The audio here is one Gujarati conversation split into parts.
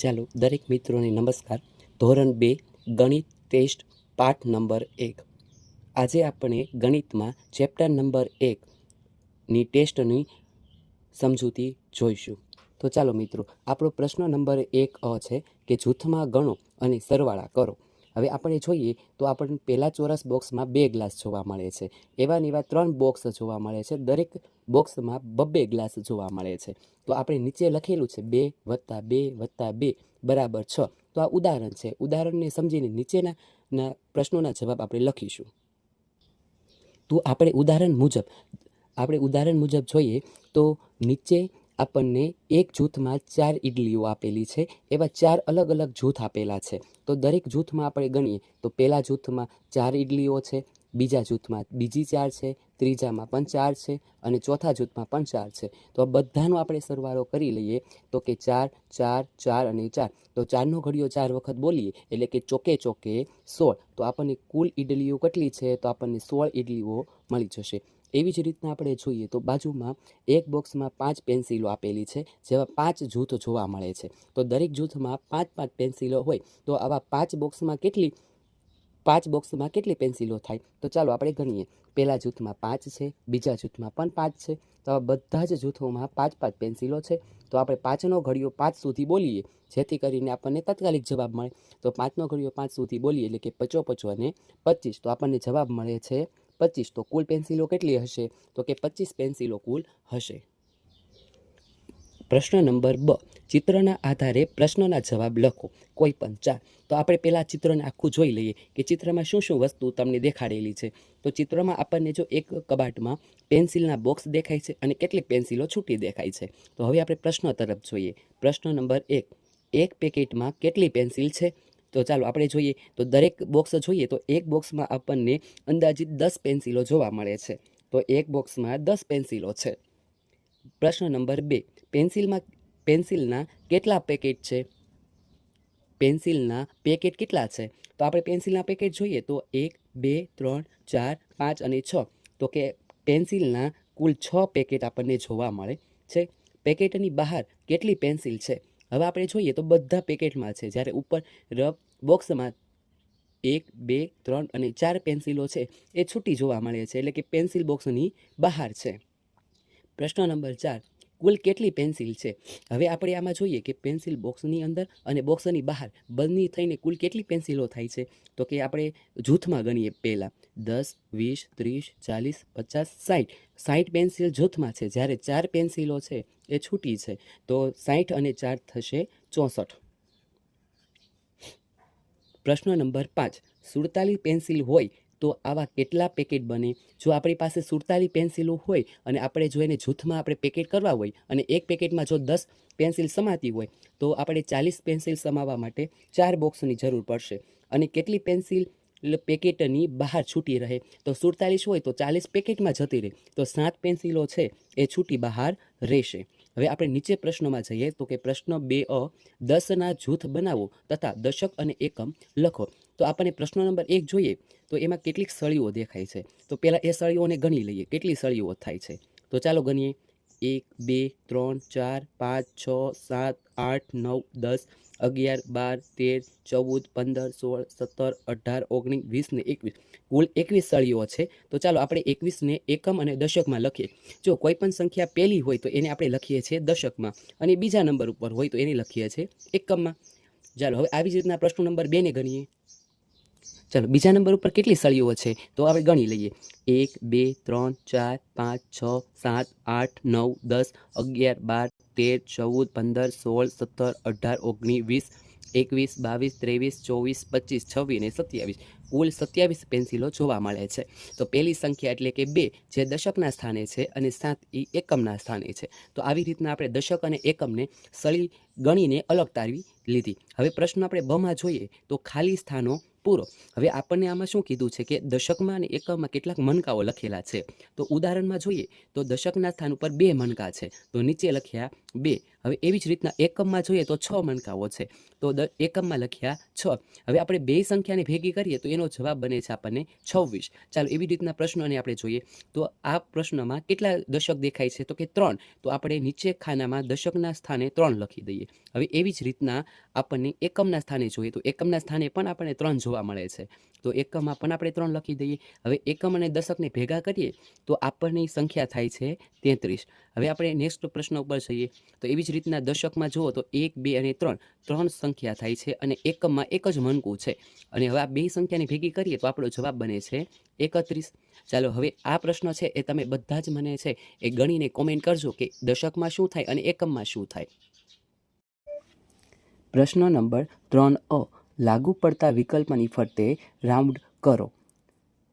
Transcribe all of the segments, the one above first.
ચાલો દરેક મિત્રોને નમસ્કાર. ધોરણ 2 ગણિત ટેસ્ટ પાઠ નંબર 1. આજે આપણે ગણિતમાં ચેપ્ટર નંબર 1ની ટેસ્ટની સમજૂતી જોઈશું. તો ચાલો મિત્રો, આપણો પ્રશ્ન નંબર 1 છે કે જૂથમાં ગણો અને સરવાળા કરો. હવે આપણે જોઈએ તો આપણને પહેલા ચોરસ બોક્સમાં 2 ગ્લાસ જોવા મળે છે. એવા 3 બોક્સ જોવા મળે છે. દરેક બોક્સમાં 2 ગ્લાસ જોવા મળે છે. તો આપણે નીચે લખેલું છે 2 + 2 + 2 = 6. તો આ ઉદાહરણ છે. ઉદાહરણને સમજીને નીચેના પ્રશ્નોના જવાબ આપણે લખીશું. તો આપણે ઉદાહરણ મુજબ જોઈએ તો નીચે આપણને એક જૂથમાં 4 ઇડલીઓ આપેલી છે. એવા 4 અલગ અલગ જૂથ આપેલા છે. તો દરેક જૂથમાં આપણે ગણીએ તો પહેલા જૂથમાં 4 ઇડલીઓ છે, બીજા જૂથમાં બીજી 4 છે, ત્રીજામાં પણ 4 છે અને ચોથા જૂથમાં પણ 4 છે. તો આ બધાનો આપણે સરવાળો કરી લઈએ તો કે 4 4 4 અને 4. તો 4નો ઘડિયો 4 વખત બોલીએ એટલે કે ચોકે 16. તો આપણને કુલ ઇડલીઓ કેટલી છે? તો આપણને 16 ઇડલીઓ મળી જશે. એવી જ રીતના આપણે જોઈએ તો બાજુમાં એક બોક્સમાં 5 પેન્સિલો આપેલી છે, જેવા 5 જૂથ જોવા મળે છે. તો દરેક જૂથમાં 5 પેન્સિલો હોય તો આવા 5 બોક્સમાં કેટલી પેન્સિલો થાય? તો ચાલો આપણે ગણીએ. પહેલા જૂથમાં 5 છે, બીજા જૂથમાં પણ 5 છે. તો આ બધા જ જૂથોમાં 5 પેન્સિલો છે. તો આપણે 5નો ઘડિયો 5 સુધી બોલીએ જેથી કરીને આપણને તાત્કાલિક જવાબ મળે. તો 5નો ઘડિયો 5 સુધી બોલીએ એટલે કે 5 5 અને 25. તો આપણને જવાબ મળે છે 25. તો કુલ પેન્સિલો કેટલી હશે? તો કે 25 પેન્સિલો કુલ હશે. પ્રશ્ન નંબર 2. ચિત્રના આધારે પ્રશ્નના જવાબ લખો. કોઈ પણ 4. તો આપણે પહેલાં ચિત્રને આખું જોઈ લઈએ કે ચિત્રમાં શું શું વસ્તુ તમને દેખાડેલી છે. તો ચિત્રમાં આપણને જો એક કબાટમાં પેન્સિલના બોક્સ દેખાય છે અને કેટલીક પેન્સિલો છૂટી દેખાય છે. તો હવે આપણે પ્રશ્ન તરફ જોઈએ. પ્રશ્ન નંબર 1. એક પેકેટમાં કેટલી પેન્સિલ છે? તો ચાલો આપણે જોઈએ તો દરેક બોક્સ જોઈએ તો એક બોક્સમાં આપણને અંદાજિત 10 પેન્સિલો જોવા મળે છે. તો એક બોક્સમાં 10 પેન્સિલો છે. પ્રશ્ન નંબર 2. પેન્સિલના કેટલા પેકેટ છે? પેન્સિલના પેકેટ કેટલા છે? તો આપણે પેન્સિલના પેકેટ જોઈએ તો 1 2 3 4 5 અને 6. તો કે પેન્સિલના કુલ 6 પેકેટ આપણને જોવા મળે છે. પેકેટની બહાર કેટલી પેન્સિલ છે? હવે આપણે જોઈએ તો બધા પેકેટમાં છે, જ્યારે ઉપર બોક્સમાં 1 2 3 અને 4 પેન્સિલો છે એ છૂટી જોવા મળે છે, એટલે કે પેન્સિલ બોક્સની બહાર છે. પ્રશ્ન નંબર 4. કુલ કેટલી પેન્સિલ છે? હવે આપણે આમાં જોઈએ કે પેન્સિલ બોક્સની અંદર અને બોક્સની બહાર બંને થઈને કુલ કેટલી પેન્સિલો થાય છે? તો કે આપણે જૂથમાં ગણીએ. પહેલાં 10 20 30 40 50 60. 60 પેન્સિલ જૂથમાં છે, જ્યારે 4 પેન્સિલો છે એ છૂટી છે. તો 60 અને 4 થશે 64. પ્રશ્ન નંબર 5. 47 પેન્સિલ હોય તો આવા કેટલા પેકેટ બને? જો આપણી પાસે 47 પેન્સિલો હોય અને આપણે જો એને જૂથમાં આપણે પેકેટ કરવા હોય અને એક પેકેટમાં જો 10 પેન્સિલ સમાતી હોય તો આપણે 40 પેન્સિલ સમાવવા માટે 4 બોક્સની જરૂર પડશે. અને કેટલી પેન્સિલ પેકેટની બહાર છૂટી રહે? તો 47 હોય તો 40 પેકેટમાં જતી રહે, તો 7 પેન્સિલો છે એ છૂટી બહાર રહેશે. હવે આપણે નીચે પ્રશ્નોમાં જઈએ તો કે પ્રશ્ન 2a. 10ના જૂથ બનાવો તથા દશક અને એકમ લખો. તો આપણને પ્રશ્ન નંબર 1 જોઈએ તો એમાં કેટલીક સળીઓ દેખાય છે. તો પહેલાં એ સળીઓને ગણી લઈએ કેટલી સળીઓ થાય છે. તો ચાલો ગણીએ. 1 2 3 4 5 6 7 8 9 10 11 12 13 14 15 16 17 18 19 20 ને 21. કુલ 21 સળીઓ છે. તો ચાલો આપણે 21ને એકમ અને દશકમાં લખીએ. જો કોઈ પણ સંખ્યા પહેલી હોય તો એને આપણે લખીએ છીએ દશકમાં અને બીજા નંબર ઉપર હોય તો એને લખીએ છીએ એકમમાં. ચાલો હવે આવી જ રીતના પ્રશ્ન નંબર 2 ને ગણીએ. ચાલો બીજા નંબર ઉપર કેટલી સળીઓ છે તો આપણે ગણી લઈએ. 1 2 3 4 5 6 7 8 9 10 11 12 13 14 15 16 17 18 19 20 21 22 23 24 25 26 અને 27. કુલ 27 પેન્સિલો જોવા મળે છે. તો પહેલી સંખ્યા એટલે કે 2 જે દશકના સ્થાને છે અને 7 એ એકમના સ્થાને છે. તો આવી રીતના આપણે દશક અને એકમને સળી ગણીને અલગ તારવી લીધી. હવે પ્રશ્ન આપણે બમાં જોઈએ તો ખાલી સ્થાનો પૂરો. હવે આપણને આમાં શું કીધું છે કે દશકમાં અને એકમમાં કેટલાક મણકાઓ લખેલા છે. તો ઉદાહરણમાં જોઈએ તો દશકના સ્થાન ઉપર 2 મણકા છે, તો નીચે લખ્યા 2 હવે એવી જ રીતના એકમમાં જોઈએ તો 6 મણકાઓ છે, તો એકમમાં લખ્યા 6. હવે આપણે બે સંખ્યાને ભેગી કરીએ તો એનો જવાબ બને છે આપણને 26. ચાલો એવી રીતના પ્રશ્નોને આપણે જોઈએ તો આ પ્રશ્નમાં કેટલા દશક દેખાય છે તો કે 3. તો આપણે નીચે ખાનામાં દશકના સ્થાને 3 લખી દઈએ. હવે એવી જ રીતના આપણને એકમના સ્થાને જોઈએ તો એકમના સ્થાને પણ આપણને 3 જોવા મળે છે, તો એકમમાં પણ આપણે 3 લખી દઈએ. હવે એકમ અને દશકને ભેગા કરીએ તો આપણની સંખ્યા થાય છે 33. હવે આપણે નેક્સ્ટ પ્રશ્ન ઉપર જઈએ તો એવી જ રીતના દશકમાં જુઓ તો 1, 2 અને 3 સંખ્યા થાય છે અને એકમમાં એક જ મણકું છે, અને હવે આ બે સંખ્યાને ભેગી કરીએ તો આપણો જવાબ બને છે 31. ચાલો હવે આ પ્રશ્ન છે એ તમે બધા જ મને છે એ ગણીને કોમેન્ટ કરજો કે દશકમાં શું થાય અને એકમમાં શું થાય. પ્રશ્ન નંબર 3 લાગુ પડતા વિકલ્પની ફરતે રાઉન્ડ કરો.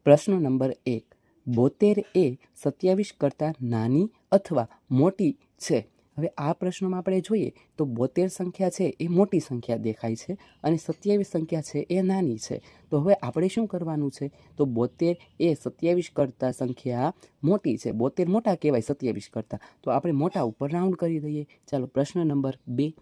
પ્રશ્ન નંબર 1, 72 એ 27 કરતાં નાની અથવા મોટી છે. હવે આ પ્રશ્નમાં આપણે જોઈએ તો 72 સંખ્યા છે એ મોટી સંખ્યા દેખાય છે અને 27 સંખ્યા છે એ નાની છે. તો હવે આપણે શું કરવાનું છે તો 72 એ 27 કરતાં સંખ્યા મોટી છે, 72 મોટા કહેવાય 27 કરતાં, તો આપણે મોટા ઉપર રાઉન્ડ કરી દઈએ. ચાલો પ્રશ્ન નંબર 2,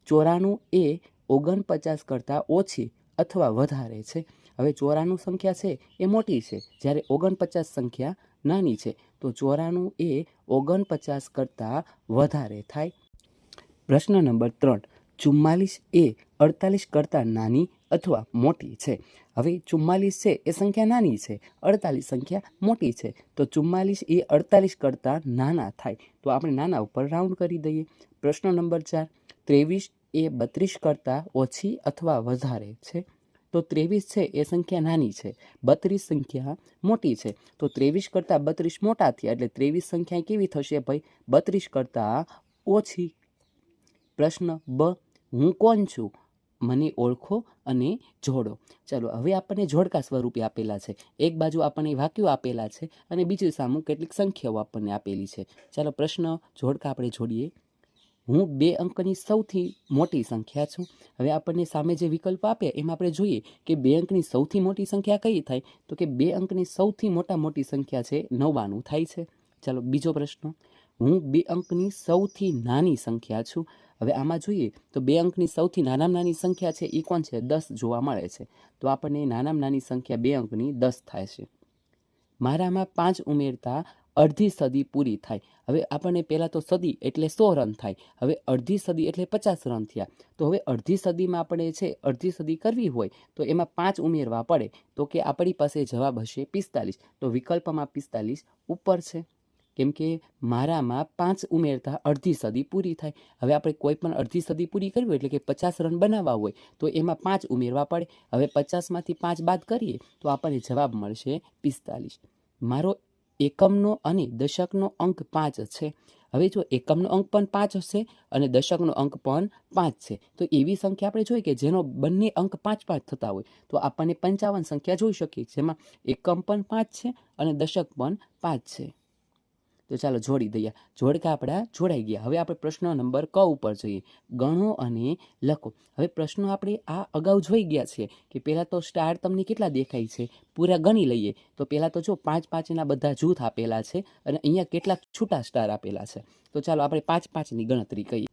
94 એ 49 કરતાં ઓછી અથવા વધારે છે. હવે 94 સંખ્યા છે એ મોટી છે જ્યારે 49 સંખ્યા નાની છે, તો 94 એ 49 કરતાં વધારે થાય. પ્રશ્ન નંબર 3, 44 એ 48 કરતાં નાની અથવા મોટી છે. હવે 44 છે એ સંખ્યા નાની છે, 48 સંખ્યા મોટી છે, તો 44 એ 48 કરતાં નાના થાય, તો આપણે નાના ઉપર રાઉન્ડ કરી દઈએ. પ્રશ્ન નંબર 4, 23 એ 32 કરતાં ઓછી અથવા વધારે છે. તો 23 છે એ સંખ્યા નાની છે, 32 સંખ્યા મોટી છે, તો 23 કરતાં 32 મોટા થયા એટલે 23 સંખ્યા કેવી થશે ભાઈ 32 કરતાં ઓછી. પ્રશ્ન 2, હું કોણ છું, મને ઓળખો અને જોડો. ચાલો હવે આપણને જોડકા સ્વરૂપે આપેલા છે, એક બાજુ આપણને વાક્યો આપેલા છે અને બીજી સામે કેટલીક સંખ્યાઓ આપણને આપેલી છે. ચાલો પ્રશ્ન જોડકા આપણે જોડીએ. હું 2 અંકની સૌથી મોટી સંખ્યા છું. હવે આપણને સામે જે વિકલ્પ આપ્યા એમાં આપણે જોઈએ કે 2 અંકની સૌથી મોટી સંખ્યા કઈ થાય તો કે 2 અંકની સૌથી મોટી સંખ્યા છે 99 થાય છે. ચાલો બીજો પ્રશ્ન, હું 2 અંકની સૌથી નાની સંખ્યા છું. હવે આમાં જોઈએ તો 2 અંકની સૌથી નાનામાં નાની સંખ્યા છે એ કોણ છે 10 જોવા મળે છે, તો આપણને નાનામાં નાની સંખ્યા 2 અંકની 10 થાય છે. મારામાં 5 ઉમેરતા અડધી સદી પૂરી થાય. હવે આપણને પહેલાં તો સદી એટલે 100 રન થાય, હવે અડધી સદી એટલે 50 રન થયા, તો હવે અડધી સદીમાં આપણે છે અડધી સદી કરવી હોય તો એમાં 5 ઉમેરવા પડે, તો કે આપણી પાસે જવાબ હશે 45. તો વિકલ્પમાં 45 ઉપર છે, કેમ કે મારામાં 5 ઉમેરતા અડધી સદી પૂરી થાય. હવે આપણે કોઈ પણ અડધી સદી પૂરી કરવી હોય એટલે કે 50 રન બનાવવા હોય તો એમાં 5 ઉમેરવા પડે. હવે 50માંથી 5 બાદ કરીએ તો આપણને જવાબ મળશે 45. મારો એકમનો અને દશકનો અંક 5 છે. હવે જો એકમનો અંક પણ 5 હશે અને દશકનો અંક પણ 5 છે, તો એવી સંખ્યા આપણે જોઈએ કે જેનો બંને અંક 5 થતા હોય તો આપણને 55 સંખ્યા જોઈ શકીએ, જેમાં એકમ પણ 5 છે અને દશક પણ 5 છે. તો ચાલો જોડી દઈએ, જોડકા આપણા જોડાઈ ગયા. હવે આપણે પ્રશ્ન નંબર ક ઉપર જોઈએ, ગણો અને લખો. હવે પ્રશ્નો આપણે આ અગાઉ જોઈ ગયા છે કે પહેલાં તો સ્ટાર તમને કેટલા દેખાય છે પૂરા ગણી લઈએ તો પહેલાં તો જો 5-5ના બધા જૂથ આપેલા છે અને અહીંયા કેટલાક છૂટા સ્ટાર આપેલા છે. તો ચાલો આપણે 5-5ની ગણતરી કરીએ.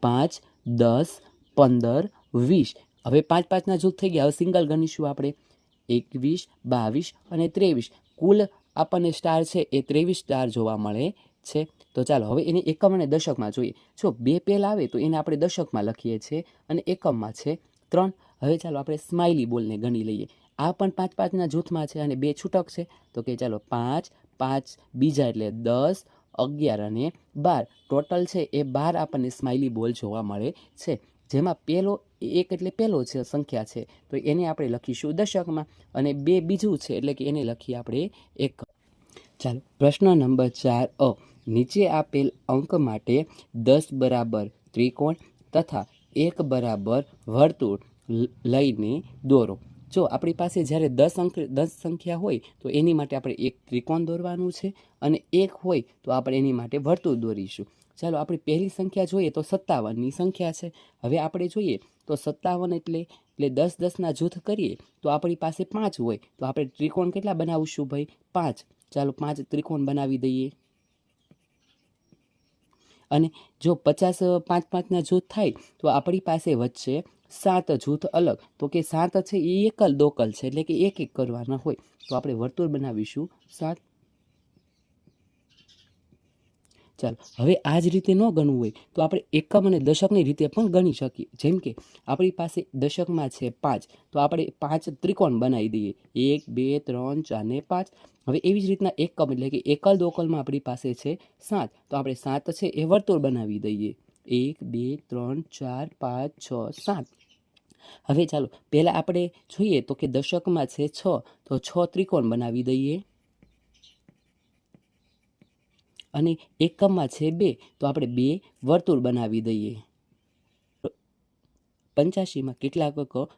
5, 10, 15, 20. હવે 5-5ના જૂથ થઈ ગયા. હવે સિંગલ ગણીશું આપણે 21, 22 અને 23. કુલ આપણને સ્ટાર છે એ 23 સ્ટાર જોવા મળે છે. તો ચાલો હવે એને એકમ અને દશકમાં જોઈએ. જો 2 પહેલાં આવે તો એને આપણે દશકમાં લખીએ છીએ અને એકમમાં છે 3. હવે ચાલો આપણે સ્માઇલી બોલને ગણી લઈએ. આ પણ 5-5ના જૂથમાં છે અને 2 છૂટક છે, તો કે ચાલો 5, 5 બીજા એટલે 10, 11 અને 12. ટોટલ છે એ 12 આપણને સ્માઇલી બોલ જોવા મળે છે, જેમાં પહેલો એક એટલે પહેલો છે સંખ્યા છે તો એને આપણે લખીશું દશકમાં અને 2 બીજું છે એટલે કે એને લખીએ આપણે એક. ચાલો પ્રશ્ન નંબર 4 નીચે આપેલ અંક માટે 10 બરાબર ત્રિકોણ તથા 1 બરાબર વર્તુળ લઈને દોરો. જો આપણી પાસે જ્યારે 10 સંખ્યા હોય તો એની માટે આપણે એક ત્રિકોણ દોરવાનું છે અને 1 હોય તો આપણે એની માટે વર્તુળ દોરીશું. ચાલો આપણી પહેલી સંખ્યા જોઈએ તો 57ની સંખ્યા છે. હવે આપણે જોઈએ તો 57 એટલે 10-10ના જૂથ કરીએ તો આપણી પાસે 5 હોય તો આપણે ત્રિકોણ કેટલા બનાવીશું ભાઈ 5. ચાલો 5 ત્રિકોણ બનાવી દઈએ અને જો 50 5-5ના જૂથ થાય તો આપણી પાસે વચ્ચે 7 જૂથ અલગ, તો કે 7 છે એ એકલ દોકલ છે, એટલે કે એક એક કરવાના હોય. તો આપણે વર્તુળ બનાવીશું 7. ચાલો, હવે આ જ રીતે ન ગણવું હોય તો આપણે એકમ અને દશકની રીતે પણ ગણી શકીએ. જેમ કે આપણી પાસે દશકમાં છે 5, તો આપણે 5 ત્રિકોણ બનાવી દઈએ, 1 2 3 4 ને 5. હવે એવી જ રીતના એકમ એટલે કે એકલ દોકલમાં આપણી પાસે છે 7, તો આપણે 7 છે એ વર્તુળ બનાવી દઈએ, 1 2 3 4 5 6 7. હવે ચાલો પહેલાં આપણે જોઈએ તો કે દશકમાં છે 6, તો 6 ત્રિકોણ બનાવી દઈએ. અને એકમમાં છે 2, તો આપણે 2 વર્તુળ બનાવી દઈએ. 85માં કેટલા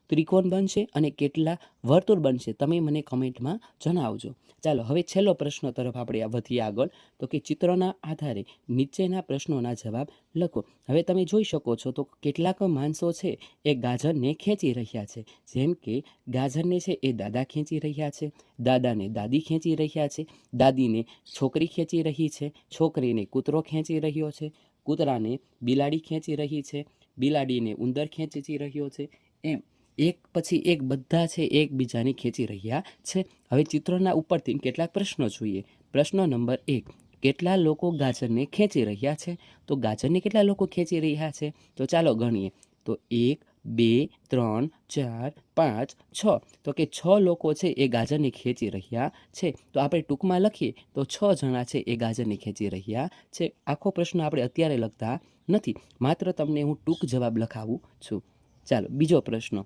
ત્રિકોણ બનશે અને કેટલા વર્તુળ બનશે, તમે મને કમેન્ટમાં જણાવજો. ચાલો હવે છેલ્લો પ્રશ્ન તરફ આપણે વધીએ આગળ. તો કે ચિત્રના આધારે નીચેના પ્રશ્નોના જવાબ લખો. હવે તમે જોઈ શકો છો તો કેટલાક માણસો છે એ ગાજરને ખેંચી રહ્યા છે. જેમ કે ગાજરને છે એ દાદા ખેંચી રહ્યા છે, દાદાને દાદી ખેંચી રહ્યા છે, દાદીને છોકરી ખેંચી રહી છે, છોકરીને કૂતરો ખેંચી રહ્યો છે, કૂતરાને બિલાડી ખેંચી રહી છે, બિલાડીને ઉંદર ખેંચી રહ્યો છે. એમ એક પછી એક બધા છે એકબીજાને ખેંચી રહ્યા છે. હવે ચિત્રના ઉપરથી કેટલાક પ્રશ્નો જોઈએ. પ્રશ્ન નંબર 1, કેટલા લોકો ગાજરને ખેંચી રહ્યા છે? તો ગાજરને કેટલા લોકો ખેંચી રહ્યા છે? તો ચાલો ગણીએ. તો 1 2 3 4 5 6, તો કે 6 લોકો છે એ ગાજરને ખેંચી રહ્યા છે. તો આપણે ટૂંકમાં લખીએ તો 6 જણા છે એ ગાજરને ખેંચી રહ્યા છે. આખો પ્રશ્ન આપણે અત્યારે લખતા નથી, માત્ર તમને હું ટૂંક જવાબ લખાવું છું. ચાલો બીજો પ્રશ્ન,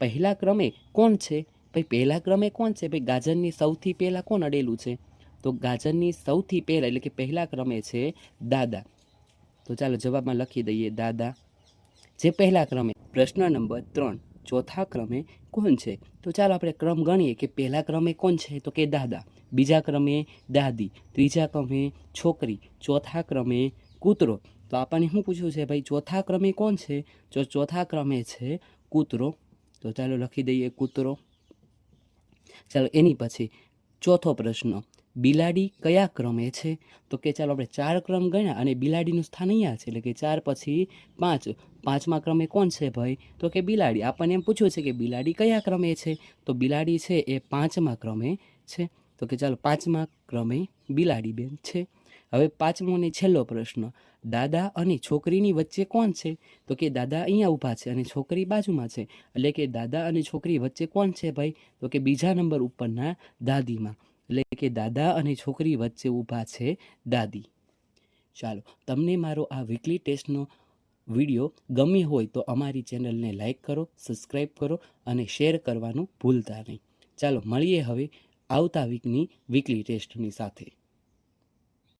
પહેલા ક્રમે કોણ છે? ભાઈ પહેલા ક્રમે કોણ છે? ભાઈ ગાજરની સૌથી પહેલાં કોણ અડેલું છે? તો ગાજરની સૌથી પહેલાં એટલે કે પહેલા ક્રમે છે દાદા. તો ચાલો જવાબમાં લખી દઈએ દાદા, જે પહેલા ક્રમે. પ્રશ્ન નંબર 3, ચોથા ક્રમે કોણ છે? તો ચાલો આપણે ક્રમ ગણીએ કે પહેલા ક્રમે કોણ છે? તો કે દાદા, બીજા ક્રમે દાદી, ત્રીજા ક્રમે છોકરી, ચોથા ક્રમે કૂતરો. તો આપણને શું પૂછ્યું છે ભાઈ, ચોથા ક્રમે કોણ છે? તો ચોથા ક્રમે છે કૂતરો. તો ચાલો લખી દઈએ કૂતરો. ચાલો એની પછી ચોથો પ્રશ્ન, બિલાડી કયા ક્રમે છે? તો કે ચાલો આપણે 4 ક્રમ ગણ્યા અને બિલાડીનું સ્થાન અહીંયા છે, એટલે કે 4 પછી 5. 5મા ક્રમે કોણ છે ભાઈ? તો કે બિલાડી. આપણને એમ પૂછ્યું છે કે બિલાડી કયા ક્રમે છે? તો બિલાડી છે એ 5મા ક્રમે છે. તો કે ચાલો 5મા ક્રમે બિલાડી બેન છે. હવે 5મો અને છેલ્લો પ્રશ્ન, દાદા અને છોકરીની વચ્ચે કોણ છે? તો કે દાદા અહીંયા ઊભા છે અને છોકરી બાજુમાં છે, એટલે કે દાદા અને છોકરી વચ્ચે કોણ છે ભાઈ? તો કે બીજા નંબર ઉપરના દાદીમાં, એટલે કે દાદા અને છોકરી વચ્ચે ઊભા છે દાદી. ચાલો, તમને મારો આ વીકલી ટેસ્ટનો વિડીયો ગમી હોય તો અમારી ચેનલને લાઈક કરો, સબસ્ક્રાઈબ કરો અને શેર કરવાનું ભૂલતા નહીં. ચાલો મળીએ હવે આવતા વીકની વીકલી ટેસ્ટની સાથે.